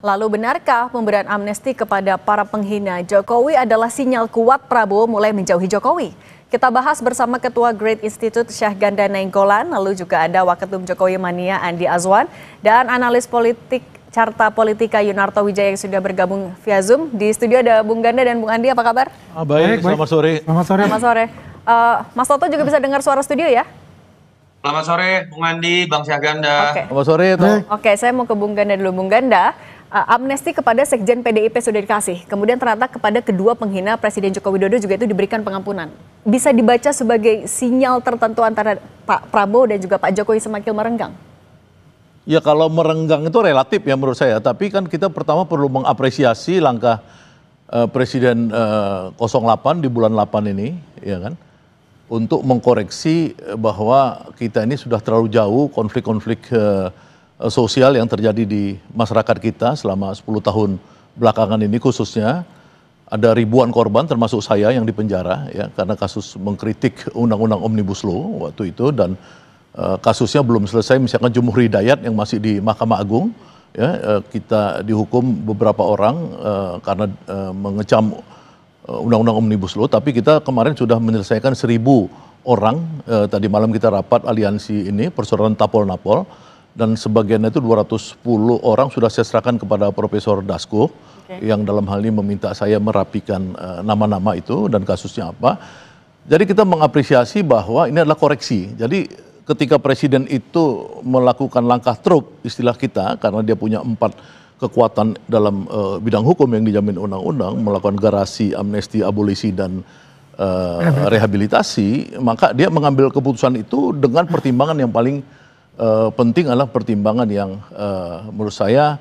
Lalu benarkah pemberian amnesti kepada para penghina Jokowi adalah sinyal kuat Prabowo mulai menjauhi Jokowi? Kita bahas bersama Ketua Great Institute Syahganda Nainggolan, lalu juga ada Waketum Jokowi Mania Andi Azwan, dan analis politik Carta Politika Yunarto Wijaya yang sudah bergabung via Zoom. Di studio ada Bung Ganda dan Bung Andi, apa kabar? Baik, selamat sore. Selamat sore. Mas Toto juga bisa dengar suara studio ya? Selamat sore, Bung Andi, Bang Syahganda. Selamat sore, Oke, saya mau ke Bung Ganda dulu. Bung Ganda, amnesti kepada Sekjen PDIP sudah dikasih. Kemudian ternyata kepada kedua penghina Presiden Joko Widodo juga itu diberikan pengampunan. Bisa dibaca sebagai sinyal tertentu antara Pak Prabowo dan juga Pak Jokowi semakin merenggang? Ya kalau merenggang itu relatif ya menurut saya. Tapi kan kita pertama perlu mengapresiasi langkah Presiden 08 di bulan 8 ini, ya kan, untuk mengkoreksi bahwa kita ini sudah terlalu jauh konflik-konflik sosial yang terjadi di masyarakat kita selama 10 tahun belakangan ini, khususnya ada ribuan korban termasuk saya yang dipenjara ya karena kasus mengkritik undang-undang Omnibus Law waktu itu, dan kasusnya belum selesai. Misalkan Jumhur Hidayat yang masih di Mahkamah Agung ya, kita dihukum beberapa orang karena mengecam undang-undang Omnibus Law, tapi kita kemarin sudah menyelesaikan 1.000 orang. Tadi malam kita rapat aliansi ini persoalan Tapol-Napol, dan sebagiannya itu 210 orang sudah saya serahkan kepada Profesor Dasko, yang dalam hal ini meminta saya merapikan nama-nama itu dan kasusnya apa. Jadi kita mengapresiasi bahwa ini adalah koreksi. Jadi ketika Presiden itu melakukan langkah truk istilah kita, karena dia punya 4 kekuatan dalam bidang hukum yang dijamin undang-undang, melakukan garasi, amnesti, abolisi, dan rehabilitasi, maka dia mengambil keputusan itu dengan pertimbangan yang paling penting adalah pertimbangan yang menurut saya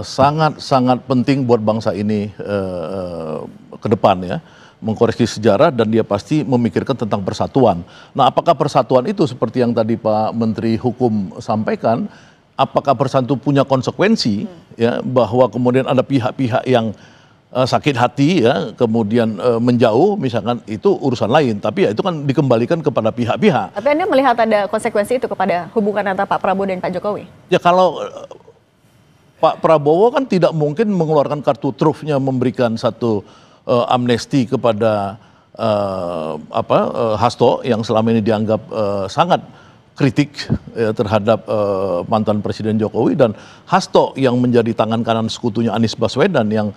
sangat-sangat penting buat bangsa ini ke depan ya, mengkoreksi sejarah, dan dia pasti memikirkan tentang persatuan. Nah, apakah persatuan itu seperti yang tadi Pak Menteri Hukum sampaikan, apakah persatuan punya konsekuensi ya, bahwa kemudian ada pihak-pihak yang sakit hati ya, kemudian menjauh misalkan, itu urusan lain, tapi ya itu kan dikembalikan kepada pihak-pihak. Tapi Anda melihat ada konsekuensi itu kepada hubungan antara Pak Prabowo dan Pak Jokowi? Ya kalau Pak Prabowo kan tidak mungkin mengeluarkan kartu trufnya memberikan satu amnesti kepada Hasto yang selama ini dianggap sangat kritik terhadap mantan Presiden Jokowi, dan Hasto yang menjadi tangan kanan sekutunya Anies Baswedan yang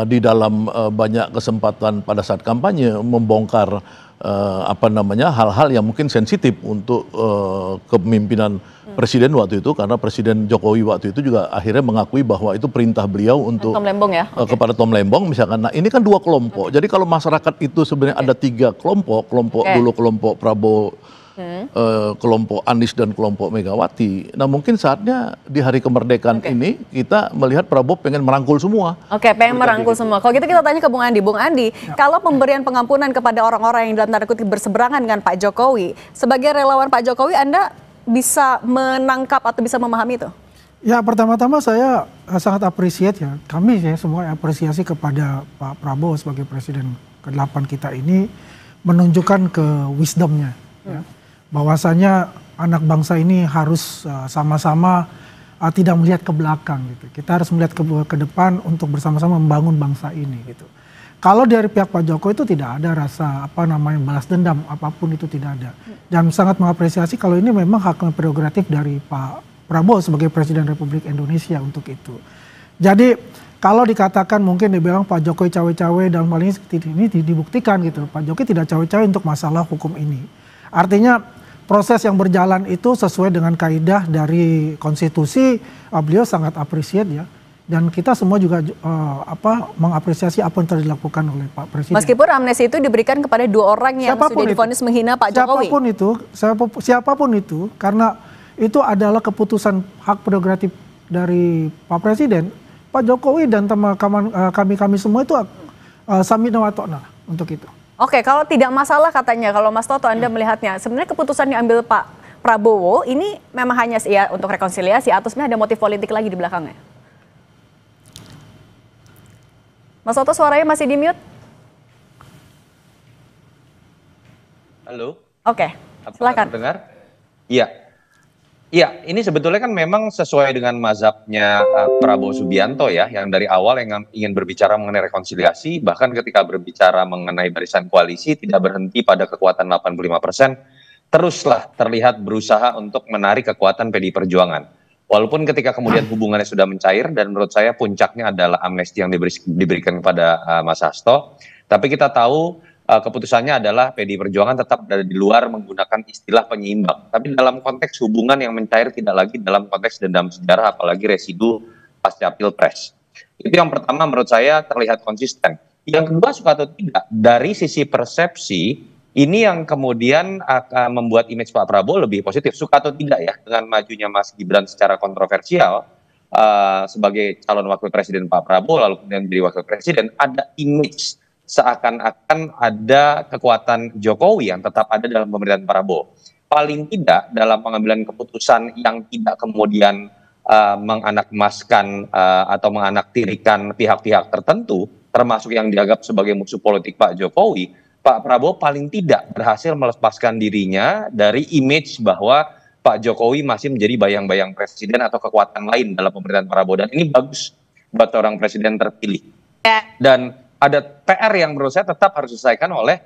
di dalam banyak kesempatan pada saat kampanye membongkar hal-hal yang mungkin sensitif untuk kepemimpinan Presiden waktu itu, karena Presiden Jokowi waktu itu juga akhirnya mengakui bahwa itu perintah beliau untuk Tom Lembong ya? kepada Tom Lembong misalkan. Nah, ini kan 2 kelompok. Jadi kalau masyarakat itu sebenarnya ada 3 kelompok, dulu kelompok Prabowo, kelompok Anies, dan kelompok Megawati. Nah, mungkin saatnya di hari kemerdekaan ini kita melihat Prabowo pengen merangkul semua. Pengen merangkul semua. Kalau gitu kita tanya ke Bung Andi. Bung Andi, kalau pemberian pengampunan kepada orang-orang yang dalam tanda kutip berseberangan dengan Pak Jokowi, sebagai relawan Pak Jokowi, Anda bisa menangkap atau bisa memahami itu? Ya, pertama-tama saya sangat appreciate ya, kami ya semua apresiasi kepada Pak Prabowo sebagai Presiden ke-8 kita ini menunjukkan ke wisdomnya ya, bahwasanya anak bangsa ini harus sama-sama tidak melihat ke belakang gitu. Kita harus melihat ke depan untuk bersama-sama membangun bangsa ini gitu. Kalau dari pihak Pak Jokowi itu tidak ada rasa balas dendam apapun, itu tidak ada. Dan sangat mengapresiasi kalau ini memang hak prerogatif dari Pak Prabowo sebagai Presiden Republik Indonesia untuk itu. Jadi kalau dikatakan mungkin dibilang Pak Jokowi cawe-cawe dan hal ini dibuktikan gitu. Pak Jokowi tidak cawe-cawe untuk masalah hukum ini. Artinya proses yang berjalan itu sesuai dengan kaidah dari konstitusi, beliau sangat appreciate ya. Dan kita semua juga mengapresiasi apa yang telah dilakukan oleh Pak Presiden. Meskipun amnesti itu diberikan kepada 2 orang yang sudah divonis menghina Pak Jokowi. Siapapun itu, karena itu adalah keputusan hak prerogatif dari Pak Presiden. Pak Jokowi dan kami semua itu samina wa ta'na untuk itu. Oke, kalau tidak masalah katanya, kalau Mas Toto Anda melihatnya, sebenarnya keputusan yang diambil Pak Prabowo ini memang hanya ya untuk rekonsiliasi atau sebenarnya ada motif politik lagi di belakangnya? Mas Toto, suaranya masih di mute? Halo. Oke, silakan. Dengar? Iya. Iya, ini sebetulnya kan memang sesuai dengan mazhabnya Prabowo Subianto ya, yang dari awal yang ingin berbicara mengenai rekonsiliasi, bahkan ketika berbicara mengenai barisan koalisi tidak berhenti pada kekuatan 85%, teruslah terlihat berusaha untuk menarik kekuatan PDI Perjuangan. Walaupun ketika kemudian hubungannya sudah mencair dan menurut saya puncaknya adalah amnesti yang diberikan kepada Mas Hasto, tapi kita tahu keputusannya adalah PDI Perjuangan tetap berada di luar menggunakan istilah penyeimbang. Tapi dalam konteks hubungan yang mencair tidak lagi dalam konteks dendam sejarah, apalagi residu pasca Pilpres. Itu yang pertama menurut saya terlihat konsisten. Yang kedua, suka atau tidak, dari sisi persepsi, ini yang kemudian akan membuat image Pak Prabowo lebih positif. Suka atau tidak ya, dengan majunya Mas Gibran secara kontroversial, sebagai calon wakil presiden Pak Prabowo, lalu kemudian menjadi wakil presiden, ada image seakan-akan ada kekuatan Jokowi yang tetap ada dalam pemerintahan Prabowo. Paling tidak dalam pengambilan keputusan yang tidak kemudian menganakmaskan atau menganaktirikan pihak-pihak tertentu, termasuk yang dianggap sebagai musuh politik Pak Jokowi, Pak Prabowo paling tidak berhasil melepaskan dirinya dari image bahwa Pak Jokowi masih menjadi bayang-bayang presiden atau kekuatan lain dalam pemerintahan Prabowo. Dan ini bagus buat seorang presiden terpilih. Dan ada PR yang menurut saya tetap harus diselesaikan oleh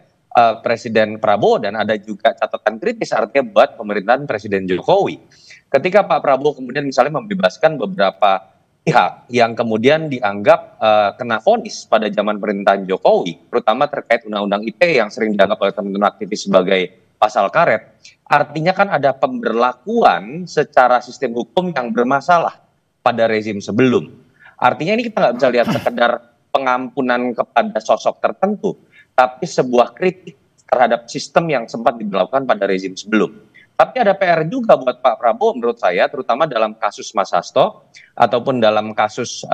Presiden Prabowo, dan ada juga catatan kritis artinya buat pemerintahan Presiden Jokowi. Ketika Pak Prabowo kemudian misalnya membebaskan beberapa pihak yang kemudian dianggap kena vonis pada zaman pemerintahan Jokowi, terutama terkait Undang-Undang ITE yang sering dianggap oleh teman-teman aktivis sebagai pasal karet, artinya kan ada pemberlakuan secara sistem hukum yang bermasalah pada rezim sebelum. Artinya ini kita nggak bisa lihat sekedar pengampunan kepada sosok tertentu, tapi sebuah kritik terhadap sistem yang sempat diberlakukan pada rezim sebelum. Tapi ada PR juga buat Pak Prabowo menurut saya, terutama dalam kasus Mas Hasto ataupun dalam kasus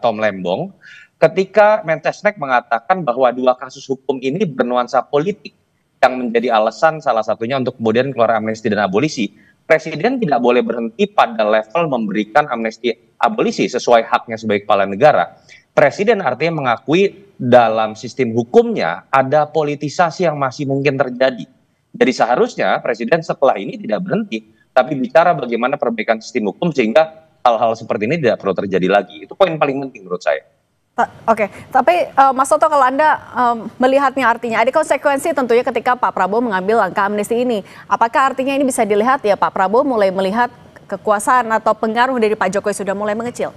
Tom Lembong, ketika Mensesnek mengatakan bahwa dua kasus hukum ini bernuansa politik yang menjadi alasan salah satunya untuk kemudian keluar amnesti dan abolisi. Presiden tidak boleh berhenti pada level memberikan amnesti abolisi sesuai haknya sebagai kepala negara. Presiden artinya mengakui dalam sistem hukumnya ada politisasi yang masih mungkin terjadi. Jadi seharusnya Presiden setelah ini tidak berhenti, tapi bicara bagaimana perbaikan sistem hukum sehingga hal-hal seperti ini tidak perlu terjadi lagi. Itu poin paling penting menurut saya. Oke, tapi Mas Toto, kalau Anda melihatnya artinya ada konsekuensi tentunya ketika Pak Prabowo mengambil langkah amnesti ini. Apakah artinya ini bisa dilihat ya Pak Prabowo mulai melihat kekuasaan atau pengaruh dari Pak Jokowi sudah mulai mengecil?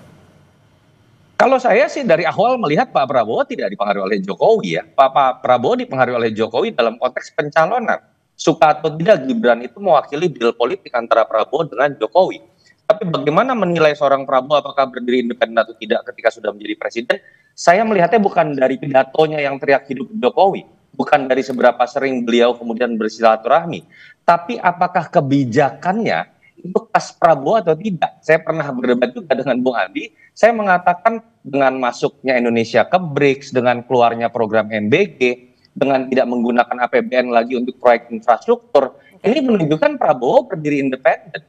Kalau saya sih dari awal melihat Pak Prabowo tidak dipengaruhi oleh Jokowi ya. Pak Prabowo dipengaruhi oleh Jokowi dalam konteks pencalonan. Suka atau tidak, Gibran itu mewakili deal politik antara Prabowo dengan Jokowi. Tapi bagaimana menilai seorang Prabowo apakah berdiri independen atau tidak ketika sudah menjadi presiden, saya melihatnya bukan dari pidatonya yang teriak hidup Jokowi, bukan dari seberapa sering beliau kemudian bersilaturahmi, tapi apakah kebijakannya itu pas Prabowo atau tidak. Saya pernah berdebat juga dengan Bung Andi, saya mengatakan dengan masuknya Indonesia ke BRICS, dengan keluarnya program MBG, dengan tidak menggunakan APBN lagi untuk proyek infrastruktur, ini menunjukkan Prabowo berdiri independen.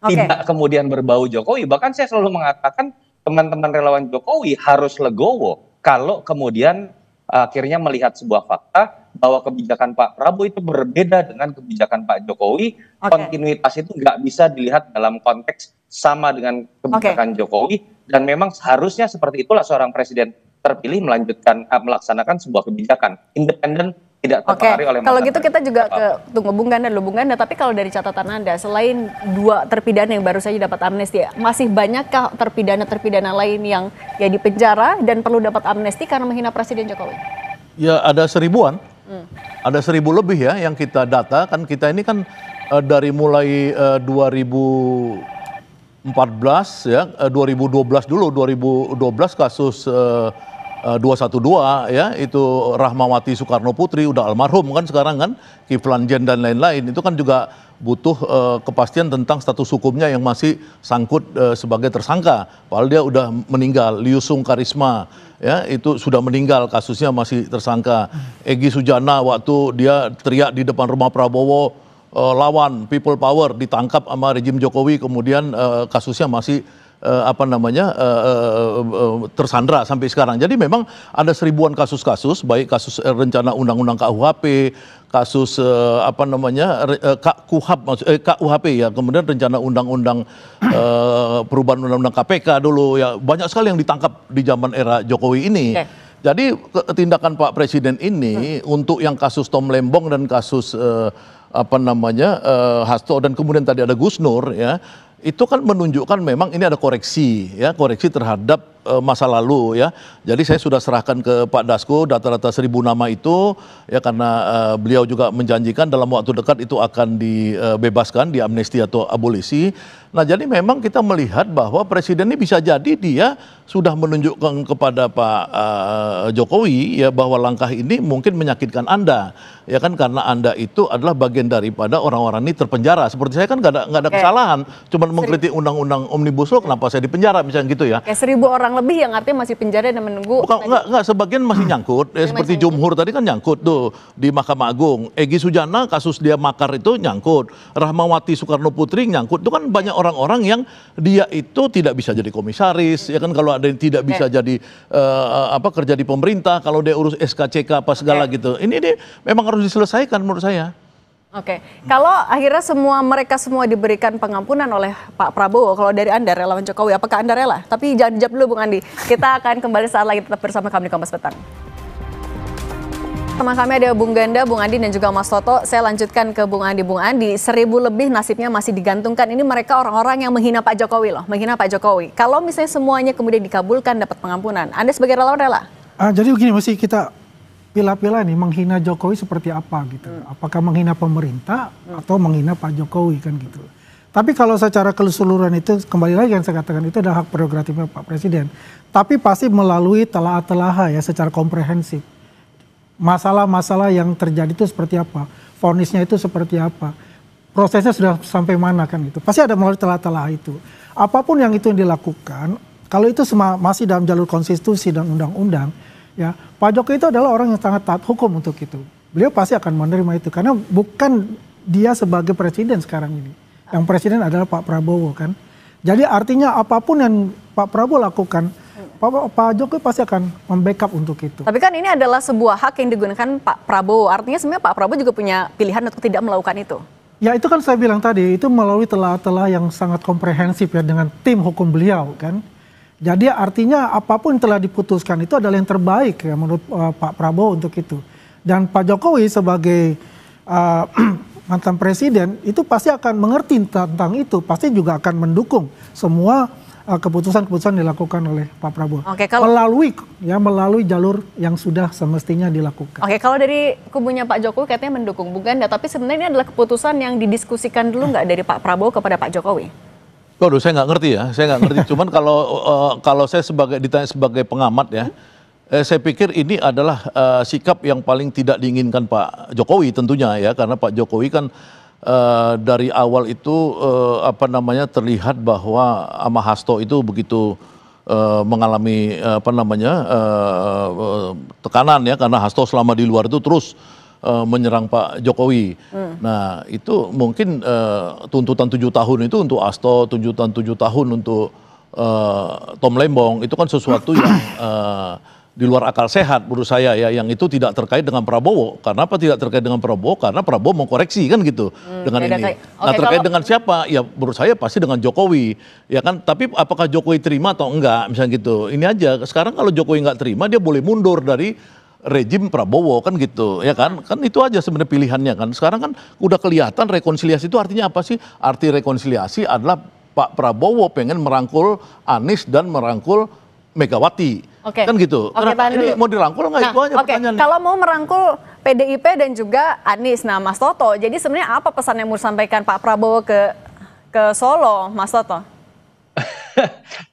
Tidak kemudian berbau Jokowi. Bahkan saya selalu mengatakan teman-teman relawan Jokowi harus legowo kalau kemudian akhirnya melihat sebuah fakta bahwa kebijakan Pak Prabowo itu berbeda dengan kebijakan Pak Jokowi. Kontinuitas itu nggak bisa dilihat dalam konteks sama dengan kebijakan Jokowi, dan memang seharusnya seperti itulah seorang presiden terpilih melaksanakan sebuah kebijakan independen, tidak terpengaruhi oleh. Kalau gitu kita juga tunggu Bung Ganda, tapi kalau dari catatan Anda, selain dua terpidana yang baru saja dapat amnesti, masih banyakkah terpidana lain yang ya di penjara dan perlu dapat amnesti karena menghina Presiden Jokowi? Ya ada 1000-an, ada 1000 lebih ya yang kita data. Kan kita ini kan dari mulai 2014 ya, 2012 dulu, 2012 kasus 212 ya, itu Rahmawati Soekarno Putri udah almarhum kan sekarang kan, Kiflan Zen dan lain-lain, itu kan juga butuh kepastian tentang status hukumnya yang masih sangkut sebagai tersangka, padahal dia udah meninggal. Liusung Karisma ya, itu sudah meninggal, kasusnya masih tersangka. Egy Sujana waktu dia teriak di depan rumah Prabowo lawan people power, ditangkap sama rejim Jokowi, kemudian kasusnya masih tersandra sampai sekarang. Jadi memang ada seribuan kasus-kasus, baik kasus rencana undang-undang KUHP, kasus KUHP ya, kemudian rencana undang-undang perubahan undang-undang KPK dulu ya, banyak sekali yang ditangkap di zaman era Jokowi ini. Jadi tindakan Pak Presiden ini untuk yang kasus Tom Lembong dan kasus Hasto dan kemudian tadi ada Gus Nur ya, itu kan menunjukkan memang ini ada koreksi ya, koreksi terhadap masa lalu ya. Jadi saya sudah serahkan ke Pak Dasko data-data 1.000 nama itu ya, karena beliau juga menjanjikan dalam waktu dekat itu akan dibebaskan, diamnesti atau abolisi. Nah, jadi memang kita melihat bahwa Presiden ini bisa jadi dia sudah menunjukkan kepada Pak Jokowi ya bahwa langkah ini mungkin menyakitkan Anda ya kan, karena Anda itu adalah bagian daripada orang-orang ini terpenjara. Seperti saya kan nggak ada kesalahan, cuma mengkritik undang-undang Omnibus Law, kenapa saya dipenjara misalnya gitu ya. Kayak 1.000 orang lebih yang artinya masih penjara dan menunggu. Bukan, enggak, sebagian masih nyangkut. Seperti Jumhur tadi kan nyangkut tuh di Mahkamah Agung. Egy Sujana kasus dia makar itu nyangkut. Rahmawati Soekarno Putri nyangkut. Itu kan banyak orang-orang yang dia itu tidak bisa jadi komisaris, ya kan, kalau ada yang tidak bisa jadi kerja di pemerintah, kalau dia urus SKCK apa segala gitu. Ini memang harus diselesaikan menurut saya. Oke, kalau akhirnya mereka semua diberikan pengampunan oleh Pak Prabowo, kalau dari Anda relawan Jokowi, apakah Anda rela? Tapi jangan dijawab dulu Bung Andi. Kita akan kembali saat lagi, tetap bersama kami di Kompas Petang. Teman kami ada Bung Ganda, Bung Andi dan juga Mas Toto. Saya lanjutkan ke Bung Andi. Bung Andi, 1.000 lebih nasibnya masih digantungkan. Ini mereka orang-orang yang menghina Pak Jokowi loh, menghina Pak Jokowi. Kalau misalnya semuanya kemudian dikabulkan dapat pengampunan, Anda sebagai relawan rela? Jadi begini, mesti kita pilah-pilah nih, menghina Jokowi seperti apa gitu. Apakah menghina pemerintah atau menghina Pak Jokowi kan gitu. Tapi kalau secara keseluruhan itu, kembali lagi yang saya katakan, itu adalah hak prerogatifnya Pak Presiden. Tapi pasti melalui telah-telah ya, secara komprehensif. Masalah-masalah yang terjadi itu seperti apa, vonisnya itu seperti apa, prosesnya sudah sampai mana kan itu. Pasti ada melalui telah-telah itu. Apapun yang itu yang dilakukan, kalau itu masih dalam jalur konstitusi dan undang-undang, ya, Pak Jokowi itu adalah orang yang sangat taat hukum untuk itu. Beliau pasti akan menerima itu karena bukan dia sebagai presiden sekarang ini. Yang presiden adalah Pak Prabowo kan. Jadi artinya apapun yang Pak Prabowo lakukan, Pak Jokowi pasti akan membackup untuk itu. Tapi kan ini adalah sebuah hak yang digunakan Pak Prabowo. Artinya sebenarnya Pak Prabowo juga punya pilihan untuk tidak melakukan itu. Ya itu kan saya bilang tadi, itu melalui telah-telah yang sangat komprehensif ya dengan tim hukum beliau kan. Jadi artinya apapun yang telah diputuskan itu adalah yang terbaik ya menurut Pak Prabowo untuk itu. Dan Pak Jokowi sebagai mantan presiden itu pasti akan mengerti tentang itu, pasti juga akan mendukung semua keputusan-keputusan dilakukan oleh Pak Prabowo. Oke, melalui jalur yang sudah semestinya dilakukan. Oke, kalau dari kubunya Pak Jokowi katanya mendukung Bung Ganda, tapi sebenarnya ini adalah keputusan yang didiskusikan dulu nggak dari Pak Prabowo kepada Pak Jokowi? Waduh, saya nggak ngerti ya, Cuman kalau saya ditanya sebagai pengamat ya, saya pikir ini adalah sikap yang paling tidak diinginkan Pak Jokowi tentunya ya, karena Pak Jokowi kan dari awal itu terlihat bahwa ama Hasto itu begitu mengalami tekanan ya, karena Hasto selama di luar itu terus menyerang Pak Jokowi. Nah itu mungkin tuntutan 7 tahun itu untuk Hasto, tuntutan 7 tahun untuk Tom Lembong, itu kan sesuatu yang di luar akal sehat menurut saya ya, yang itu tidak terkait dengan Prabowo. Karena apa tidak terkait dengan Prabowo? Karena Prabowo mau koreksi kan gitu dengan ini. Nah terkait dengan siapa? Ya menurut saya pasti dengan Jokowi ya kan. Tapi apakah Jokowi terima atau enggak misalnya gitu. Ini aja, sekarang kalau Jokowi enggak terima dia boleh mundur dari rejim Prabowo kan gitu ya kan. Kan itu aja sebenarnya pilihannya kan. Sekarang kan udah kelihatan rekonsiliasi itu artinya apa sih? Arti rekonsiliasi adalah Pak Prabowo pengen merangkul Anies dan merangkul Megawati. Kan gitu. Ini mau dirangkul nggak? Itu aja pertanyaannya. Kalau mau merangkul PDIP dan juga Anies, nah Mas Toto, jadi sebenarnya apa pesan yang mau disampaikan Pak Prabowo ke Solo, Mas Toto?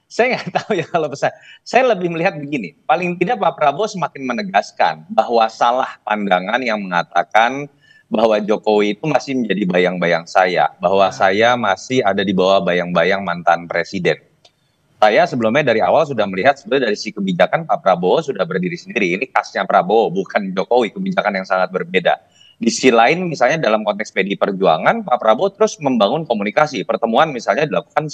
Saya nggak tahu ya kalau pesan. Saya lebih melihat begini, paling tidak Pak Prabowo semakin menegaskan bahwa salah pandangan yang mengatakan bahwa Jokowi itu masih menjadi bayang-bayang saya, bahwa saya masih ada di bawah bayang-bayang mantan presiden. Saya sebelumnya dari awal sudah melihat sebenarnya dari sisi kebijakan Pak Prabowo sudah berdiri sendiri. Ini khasnya Prabowo, bukan Jokowi, kebijakan yang sangat berbeda. Di sisi lain misalnya dalam konteks PDI Perjuangan, Pak Prabowo terus membangun komunikasi. Pertemuan misalnya dilakukan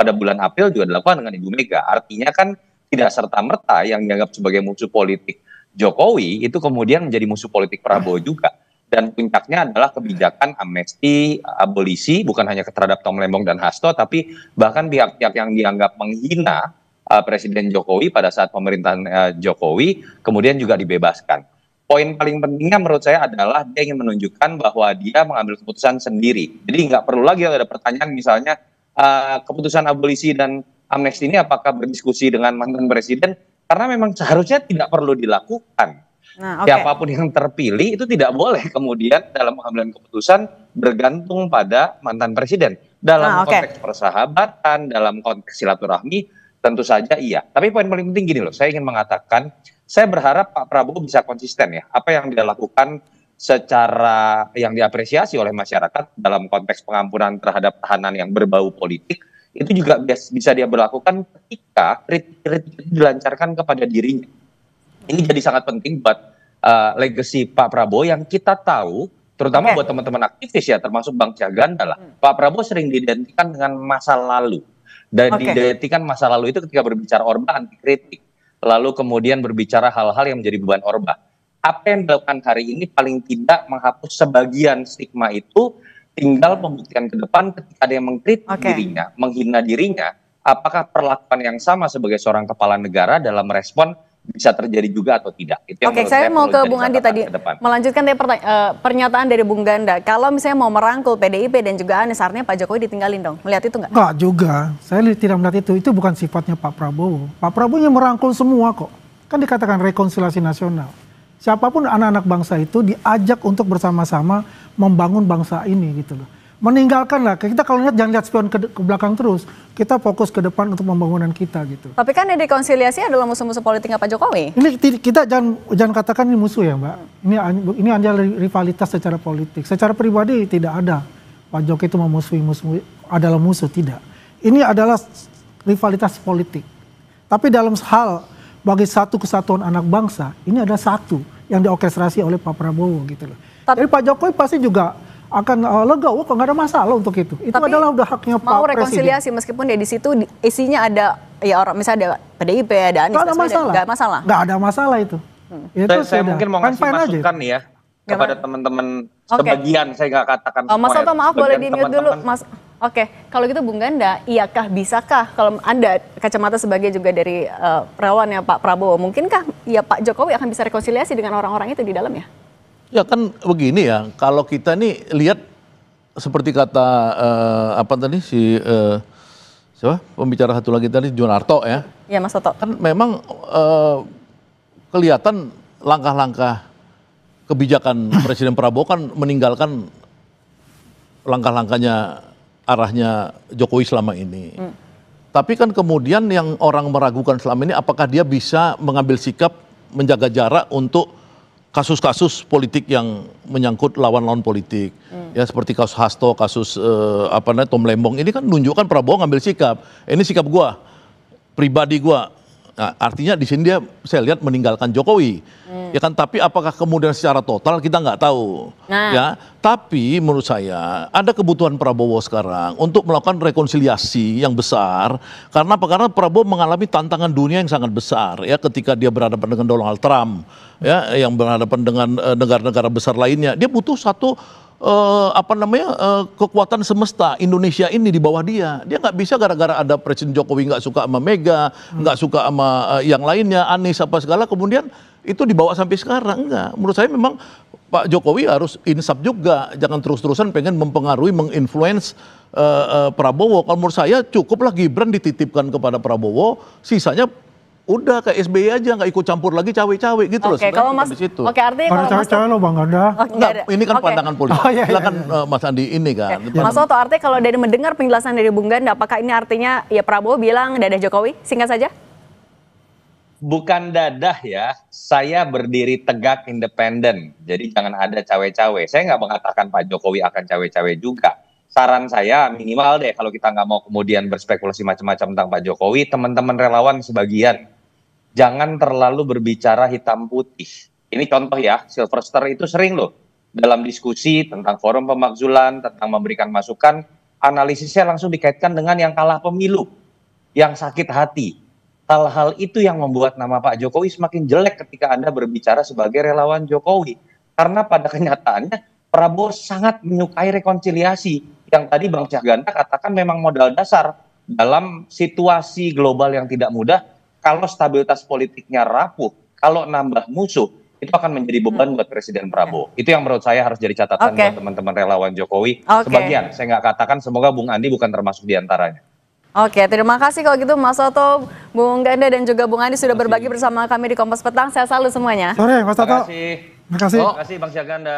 pada bulan April juga dilakukan dengan Ibu Mega. Artinya kan tidak serta-merta yang dianggap sebagai musuh politik Jokowi itu kemudian menjadi musuh politik Prabowo juga. Dan puncaknya adalah kebijakan amnesti, abolisi, bukan hanya terhadap Tom Lembong dan Hasto, tapi bahkan pihak-pihak yang dianggap menghina Presiden Jokowi pada saat pemerintahan Jokowi, kemudian juga dibebaskan. Poin paling pentingnya menurut saya adalah dia ingin menunjukkan bahwa dia mengambil keputusan sendiri. Jadi nggak perlu lagi ada pertanyaan misalnya keputusan abolisi dan amnesti ini apakah berdiskusi dengan mantan presiden, karena memang seharusnya tidak perlu dilakukan. Nah, okay. Siapapun yang terpilih itu tidak boleh kemudian dalam pengambilan keputusan bergantung pada mantan presiden. Dalam konteks persahabatan, dalam konteks silaturahmi, tentu saja iya. Tapi poin paling penting gini loh, saya ingin mengatakan, saya berharap Pak Prabowo bisa konsisten ya. Apa yang dia lakukan secara yang diapresiasi oleh masyarakat dalam konteks pengampunan terhadap tahanan yang berbau politik, itu juga bisa dia berlakukan ketika kritik dilancarkan kepada dirinya. Ini jadi sangat penting buat legacy Pak Prabowo yang kita tahu, terutama buat teman-teman aktivis ya, termasuk Bang Jaganda lah. Pak Prabowo sering diidentikan dengan masa lalu. Dan diidentikan masa lalu itu ketika berbicara Orba anti kritik. Lalu kemudian berbicara hal-hal yang menjadi beban Orba. Apa yang dilakukan hari ini paling tidak menghapus sebagian stigma itu, tinggal pembuktian ke depan ketika ada yang mengkritik dirinya, menghina dirinya, apakah perlakuan yang sama sebagai seorang kepala negara dalam respon bisa terjadi juga atau tidak. Oke, saya mau ke Bung Andi tadi melanjutkan dari pernyataan dari Bung Ganda. Kalau misalnya mau merangkul PDIP dan juga Anies, artinya Pak Jokowi ditinggalin dong. Melihat itu nggak? Nggak juga. Saya tidak melihat itu. Itu bukan sifatnya Pak Prabowo. Pak Prabowo yang merangkul semua kok. Kan dikatakan rekonsiliasi nasional. Siapapun anak-anak bangsa itu diajak untuk bersama-sama membangun bangsa ini gitu loh. Meninggalkanlah, kita kalau lihat jangan lihat spion ke belakang terus, kita fokus ke depan untuk pembangunan kita gitu. Tapi kan yang rekonsiliasi adalah musuh-musuh politiknya Pak Jokowi. Ini kita jangan katakan ini musuh ya Mbak. Ini hanya rivalitas secara politik. Secara pribadi tidak ada Pak Jokowi itu memusuhi musuh adalah musuh, tidak. Ini adalah rivalitas politik. Tapi dalam hal bagi satu kesatuan anak bangsa, ini ada satu yang diorkestrasi oleh Pak Prabowo gitu loh. Jadi Pak Jokowi pasti juga akan lega, kok nggak ada masalah untuk itu. Itu adalah udah haknya Pak Presiden. Mau rekonsiliasi meskipun di situ isinya ada ya orang misalnya ada PDIP, ada Anies, nggak masalah. Nggak ada masalah itu. Saya mungkin mau ngasih masukan nih ya kepada teman-teman sebagian, saya nggak katakan semua. Mas Soto maaf boleh di-mute dulu, Mas. Oke, kalau gitu Bung Ganda, iyakah, bisakah kalau Anda kacamata sebagai juga dari relawannya Pak Prabowo, mungkinkah ya Pak Jokowi akan bisa rekonsiliasi dengan orang-orang itu di dalamnya? Ya kan begini ya, kalau kita nih lihat seperti kata apa tadi siapa pembicara satu lagi tadi Junarto ya. Iya Mas Soto. Kan memang kelihatan langkah-langkah kebijakan Presiden Prabowo kan meninggalkan langkah-langkahnya arahnya Jokowi selama ini. Tapi kan kemudian yang orang meragukan selama ini apakah dia bisa mengambil sikap menjaga jarak untuk kasus-kasus politik yang menyangkut lawan-lawan politik, ya seperti kasus Hasto, kasus Tom Lembong ini kan menunjukkan Prabowo ngambil sikap. Ini sikap gua, pribadi gua. Nah, artinya di sini dia saya lihat meninggalkan Jokowi, ya kan. Tapi apakah kemudian secara total kita nggak tahu, ya. Tapi menurut saya ada kebutuhan Prabowo sekarang untuk melakukan rekonsiliasi yang besar. Karena apa? Karena Prabowo mengalami tantangan dunia yang sangat besar, ya ketika dia berhadapan dengan Donald Trump, ya yang berhadapan dengan negara-negara besar lainnya. Dia butuh satu kekuatan semesta Indonesia ini di bawah dia. Dia nggak bisa gara-gara ada Presiden Jokowi nggak suka sama Mega, nggak suka sama yang lainnya, Anies apa segala, kemudian itu dibawa sampai sekarang. Enggak. Menurut saya memang Pak Jokowi harus insaf juga, jangan terus-terusan pengen mempengaruhi, menginfluence Prabowo. Kalau menurut saya cukuplah Gibran dititipkan kepada Prabowo, sisanya udah kayak SBY aja, nggak ikut campur lagi cawe-cawe gitu loh. Oke, kalau Mas, artinya kalau cawe-cawe lo Bang Ganda. Ini kan pandangan politik. Silakan Mas Andi ini kan. Mas Soto, artinya kalau dari mendengar penjelasan dari Bung Ganda, apakah ini artinya ya Prabowo bilang dadah Jokowi? Singkat saja. Bukan dadah ya, saya berdiri tegak independen. Jadi jangan ada cawe-cawe. Saya nggak mengatakan Pak Jokowi akan cawe-cawe juga. Saran saya minimal deh kalau kita nggak mau kemudian berspekulasi macam-macam tentang Pak Jokowi, teman-teman relawan sebagian jangan terlalu berbicara hitam putih. Ini contoh ya, Sylvester itu sering loh dalam diskusi tentang forum pemakzulan, tentang memberikan masukan, analisisnya langsung dikaitkan dengan yang kalah pemilu, yang sakit hati. Hal-hal itu yang membuat nama Pak Jokowi semakin jelek ketika Anda berbicara sebagai relawan Jokowi. Karena pada kenyataannya Prabowo sangat menyukai rekonsiliasi. Yang tadi Bang Syahganda katakan memang modal dasar dalam situasi global yang tidak mudah. Kalau stabilitas politiknya rapuh, kalau nambah musuh, itu akan menjadi beban buat Presiden Prabowo. Itu yang menurut saya harus jadi catatan buat teman-teman relawan Jokowi. Sebagian, saya nggak katakan, semoga Bung Andi bukan termasuk diantaranya. Oke, terima kasih kalau gitu Mas Toto, Bung Ganda dan juga Bung Andi sudah berbagi bersama kami di Kompas Petang. Saya salut semuanya. Sore Mas Toto. Terima kasih. Terima kasih. Terima kasih Bang Syahganda.